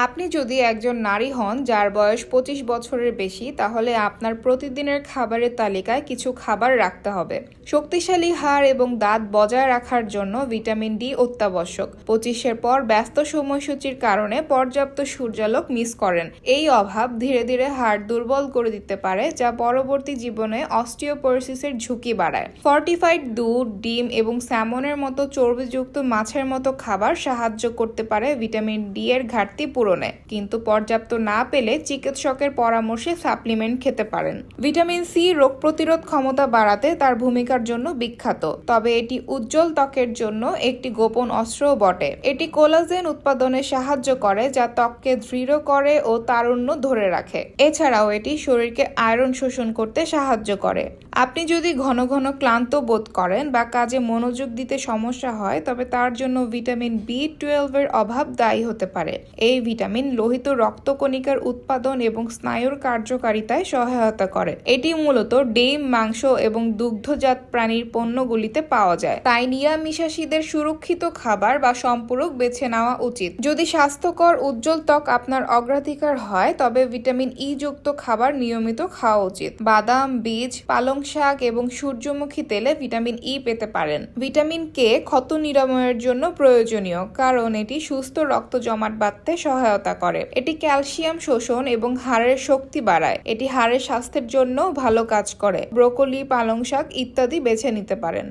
আপনি যদি একজন নারী হন যার বয়স 25 বছরের বেশি, তাহলে আপনার প্রতিদিনের খাবারের তালিকায় কিছু খাবার রাখতে হবে। শক্তিশালী হাড় এবং দাঁত বজায় রাখার জন্য ভিটামিন ডি অত্যাবশ্যক। 25-এর পর ব্যস্ত সময়সূচির কারণে পর্যাপ্ত সূর্যালোক মিস করেন। এই অভাব ধীরে ধীরে হাড় দুর্বল করে দিতে পারে, যা পরবর্তী জীবনে অস্টিওপোরোসিসের ঝুঁকি বাড়ায়। ফর্টিফাইড দুধ, ডিম এবং স্যামনের মতো চর্বিযুক্ত মাছের মতো খাবার সাহায্য করতে পারে ভিটামিন ডি এর ঘাটতি পূরণে, কিন্তু পর্যাপ্ত না পেলে চিকিৎসকের পরামর্শে সাপ্লিমেন্ট খেতে পারেন। ভিটামিন সি রোগ প্রতিরোধ ক্ষমতা বাড়াতে তার ভূমিকার জন্য বিখ্যাত, তবে এটি উজ্জ্বল ত্বকের জন্য একটি গোপন অস্ত্রও বটে। এটি কোলাজেন উৎপাদনে সাহায্য করে, যা ত্বককে দৃঢ় করে ও তারুণ্য ধরে রাখে। এছাড়াও এটি শরীরকে আয়রন শোষণ করতে সাহায্য করে। আপনি যদি ঘন ঘন ক্লান্ত বোধ করেন বা কাজে মনোযোগ দিতে সমস্যা হয়, তবে তার জন্য ভিটামিন বি12 এর অভাব দায়ী হতে পারে। এই ভিটামিন লোহিত রক্তকণিকার উৎপাদন এবং স্নায়ুর কার্যকারিতায় সহায়তা করে। এটি মূলত ডিম, মাংস এবং দুগ্ধজাত প্রাণীর পণ্যগুলিতে পাওয়া যায়। তাই নিরামিষাশীদের সুরক্ষিত খাবার বা সম্পূরক বেছে নেওয়া উচিত। যদি স্বাস্থ্যকর উজ্জ্বল ত্বক আপনার অগ্রাধিকার হয়, তবে ভিটামিন ই যুক্ত খাবার নিয়মিত খাওয়া উচিত। বাদাম, বীজ, পালং শাক এবং সূর্যমুখী তেলে ভিটামিন ই পেতে পারেন। ভিটামিন কে ক্ষত নিরাময়ের জন্য প্রয়োজনীয়, কারণ এটি সুস্থ রক্ত জমাট বাঁধতে সহায়তা করে। এটি ক্যালসিয়াম শোষণ এবং হাড়ের শক্তি বাড়ায়। এটি হাড়ের স্বাস্থ্যের জন্য ভালো কাজ করে। ব্রোকলি, পালং শাক ইত্যাদি বেছে নিতে পারেন।